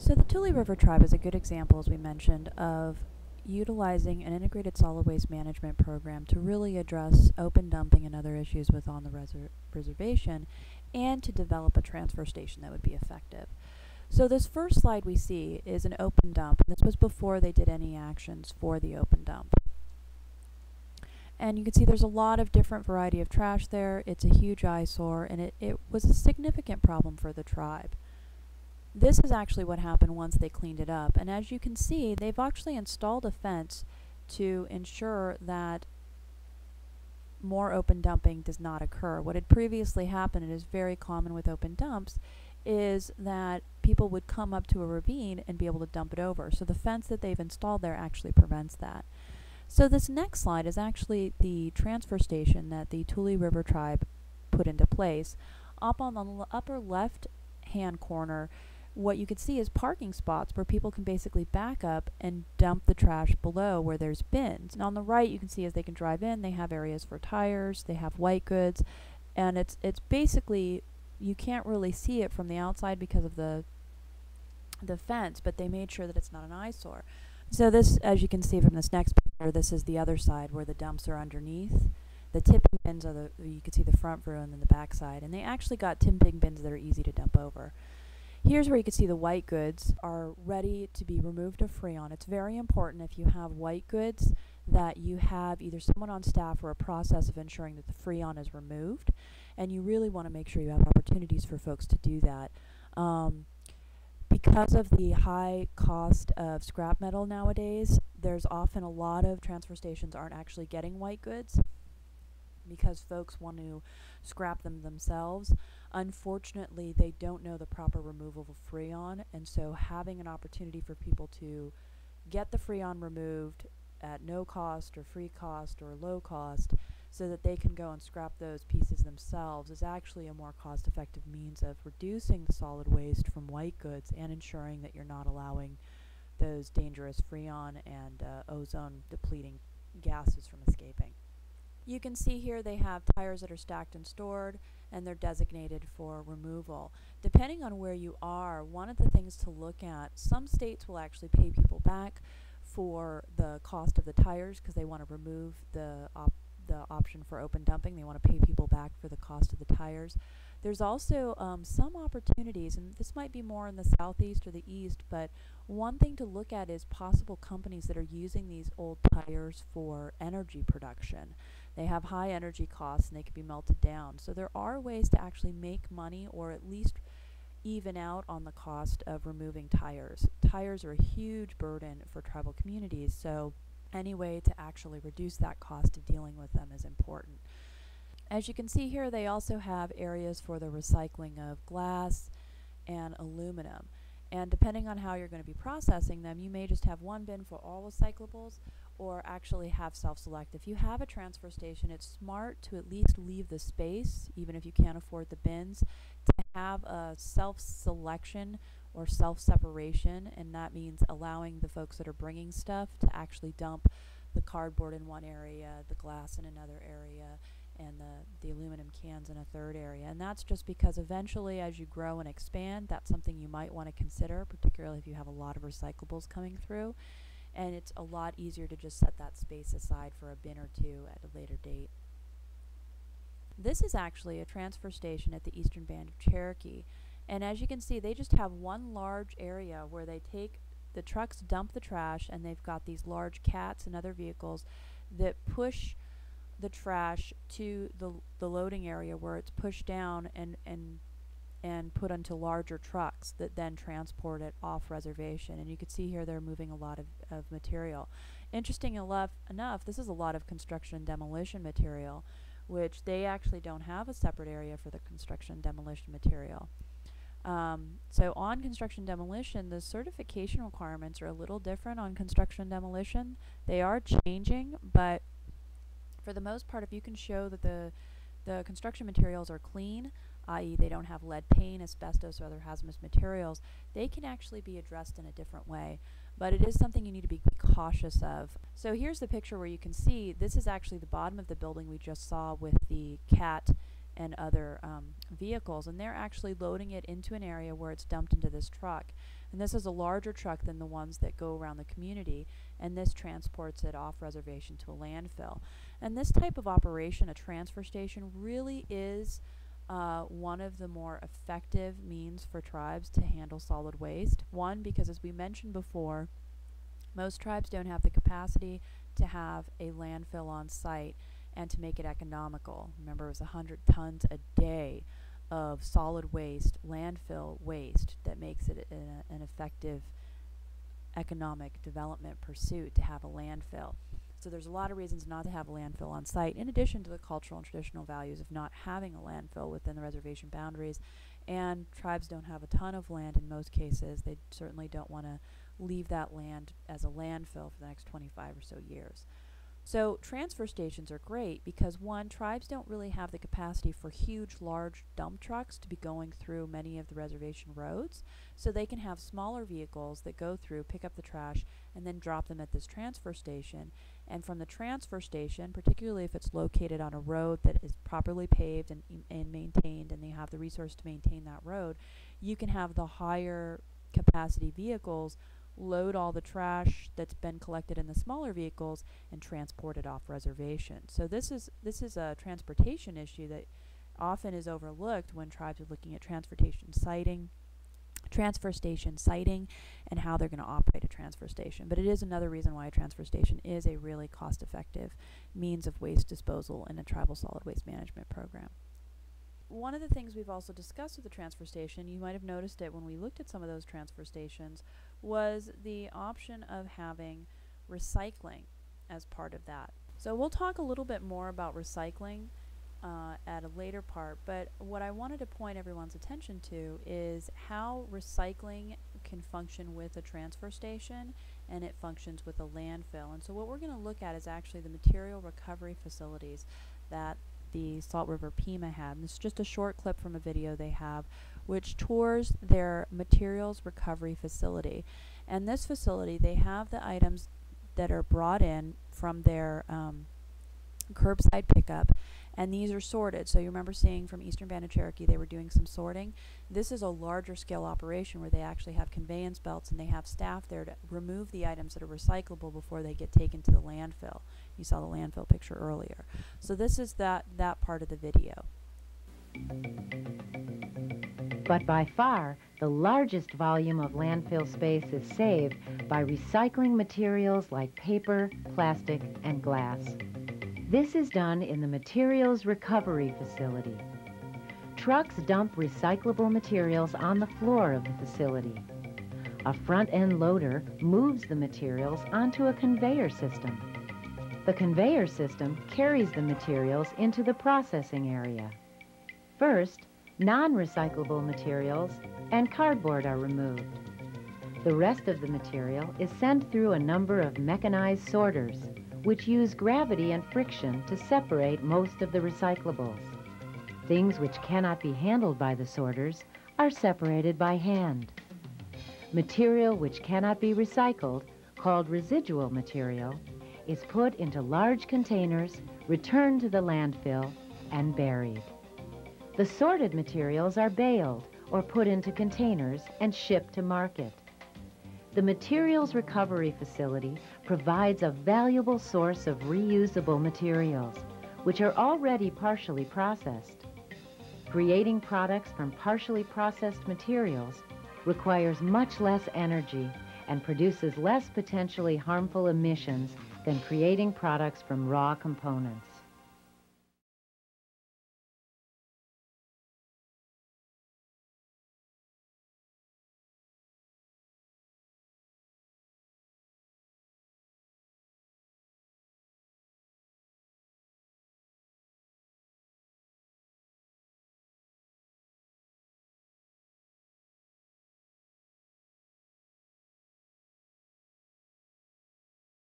So the Tule River Tribe is a good example, as we mentioned, of utilizing an integrated solid waste management program to really address open dumping and other issues within the reservation, and to develop a transfer station that would be effective. So this first slide we see is an open dump, and this was before they did any actions for the open dump. And you can see there's a lot of different variety of trash there. It's a huge eyesore, and it was a significant problem for the tribe. This is actually what happened once they cleaned it up, and as you can see, they've actually installed a fence to ensure that more open dumping does not occur. What had previously happened, and is very common with open dumps, is that people would come up to a ravine and be able to dump it over. So the fence that they've installed there actually prevents that. So this next slide is actually the transfer station that the Tule River Tribe put into place. Up on the upper left hand corner, what you can see is parking spots where people can basically back up and dump the trash below where there's bins. And on the right, you can see as they can drive in, they have areas for tires, they have white goods, and it's basically, you can't really see it from the outside because of the fence, but they made sure that it's not an eyesore. So this, as you can see from this next picture, this is the other side where the dumps are underneath. The tipping bins are you can see the front row and then the back side, and they actually got tipping bins that are easy to dump over. Here's where you can see the white goods are ready to be removed of Freon. It's very important if you have white goods that you have either someone on staff or a process of ensuring that the Freon is removed, and you really want to make sure you have opportunities for folks to do that. Because of the high cost of scrap metal nowadays, there's often a lot of transfer stations aren't actually getting white goods because folks want to scrap them themselves. Unfortunately, they don't know the proper removal of Freon, and so having an opportunity for people to get the Freon removed at no cost or free cost or low cost so that they can go and scrap those pieces themselves is actually a more cost-effective means of reducing the solid waste from white goods and ensuring that you're not allowing those dangerous Freon and ozone depleting gases from escaping. You can see here they have tires that are stacked and stored, and they're designated for removal. Depending on where you are, one of the things to look at, some states will actually pay people back for the cost of the tires because they want to remove the option for open dumping. They want to pay people back for the cost of the tires. There's also some opportunities, and this might be more in the southeast or the east, but one thing to look at is possible companies that are using these old tires for energy production. They have high energy costs and they can be melted down. So there are ways to actually make money or at least even out on the cost of removing tires. Tires are a huge burden for tribal communities, so any way to actually reduce that cost of dealing with them is important. As you can see here, they also have areas for the recycling of glass and aluminum. And depending on how you're going to be processing them, you may just have one bin for all recyclables or actually have self-select. If you have a transfer station, it's smart to at least leave the space, even if you can't afford the bins, to have a self-selection or self-separation, and that means allowing the folks that are bringing stuff to actually dump the cardboard in one area, the glass in another area, and the aluminum cans in a third area. And that's just because eventually as you grow and expand, that's something you might want to consider, particularly if you have a lot of recyclables coming through. And it's a lot easier to just set that space aside for a bin or two at a later date. This is actually a transfer station at the Eastern Band of Cherokee. And as you can see, they just have one large area where they take the trucks, dump the trash, and they've got these large cats and other vehicles that push the trash to the loading area where it's pushed down and put onto larger trucks that then transport it off reservation. And you can see here they're moving a lot of material. Interesting enough, this is a lot of construction and demolition material, which they actually don't have a separate area for the construction and demolition material. So on construction demolition, the certification requirements are a little different on construction demolition. They are changing, but for the most part, if you can show that the construction materials are clean, i.e. they don't have lead paint, asbestos, or other hazardous materials, they can actually be addressed in a different way. But it is something you need to be cautious of. So here's the picture where you can see this is actually the bottom of the building we just saw with the cat and other vehicles, and they're actually loading it into an area where it's dumped into this truck. And this is a larger truck than the ones that go around the community, and this transports it off reservation to a landfill. And this type of operation, a transfer station, really is one of the more effective means for tribes to handle solid waste. One, because as we mentioned before, most tribes don't have the capacity to have a landfill on site and to make it economical. Remember, it was 100 tons a day of solid waste, landfill waste, that makes it an effective economic development pursuit to have a landfill. So there's a lot of reasons not to have a landfill on site, in addition to the cultural and traditional values of not having a landfill within the reservation boundaries. And tribes don't have a ton of land in most cases. They certainly don't want to leave that land as a landfill for the next 25 or so years. So transfer stations are great because, one, tribes don't really have the capacity for huge, large dump trucks to be going through many of the reservation roads. So they can have smaller vehicles that go through, pick up the trash, and then drop them at this transfer station. And from the transfer station, particularly if it's located on a road that is properly paved and maintained, and they have the resource to maintain that road, you can have the higher capacity vehicles load all the trash that's been collected in the smaller vehicles and transport it off reservation. So this is a transportation issue that often is overlooked when tribes are looking at transfer station siting, and how they're going to operate a transfer station. But it is another reason why a transfer station is a really cost-effective means of waste disposal in a tribal solid waste management program. One of the things we've also discussed with the transfer station, you might have noticed it when we looked at some of those transfer stations, was the option of having recycling as part of that. So we'll talk a little bit more about recycling at a later part, but what I wanted to point everyone's attention to is how recycling can function with a transfer station and it functions with a landfill. And so what we're going to look at is actually the material recovery facilities that the Salt River Pima had. And this is just a short clip from a video they have which tours their materials recovery facility. And this facility, they have the items that are brought in from their curbside pickup, and these are sorted. So you remember seeing from Eastern Band of Cherokee they were doing some sorting. This is a larger scale operation where they actually have conveyance belts and they have staff there to remove the items that are recyclable before they get taken to the landfill. You saw the landfill picture earlier. So this is that part of the video. But by far, the largest volume of landfill space is saved by recycling materials like paper, plastic, and glass. This is done in the Materials Recovery Facility. Trucks dump recyclable materials on the floor of the facility. A front-end loader moves the materials onto a conveyor system. The conveyor system carries the materials into the processing area. First, non-recyclable materials and cardboard are removed. The rest of the material is sent through a number of mechanized sorters, which use gravity and friction to separate most of the recyclables. Things which cannot be handled by the sorters are separated by hand. Material which cannot be recycled, called residual material, is put into large containers, returned to the landfill, and buried. The sorted materials are baled or put into containers and shipped to market. The Materials Recovery Facility provides a valuable source of reusable materials, which are already partially processed. Creating products from partially processed materials requires much less energy and produces less potentially harmful emissions than creating products from raw components.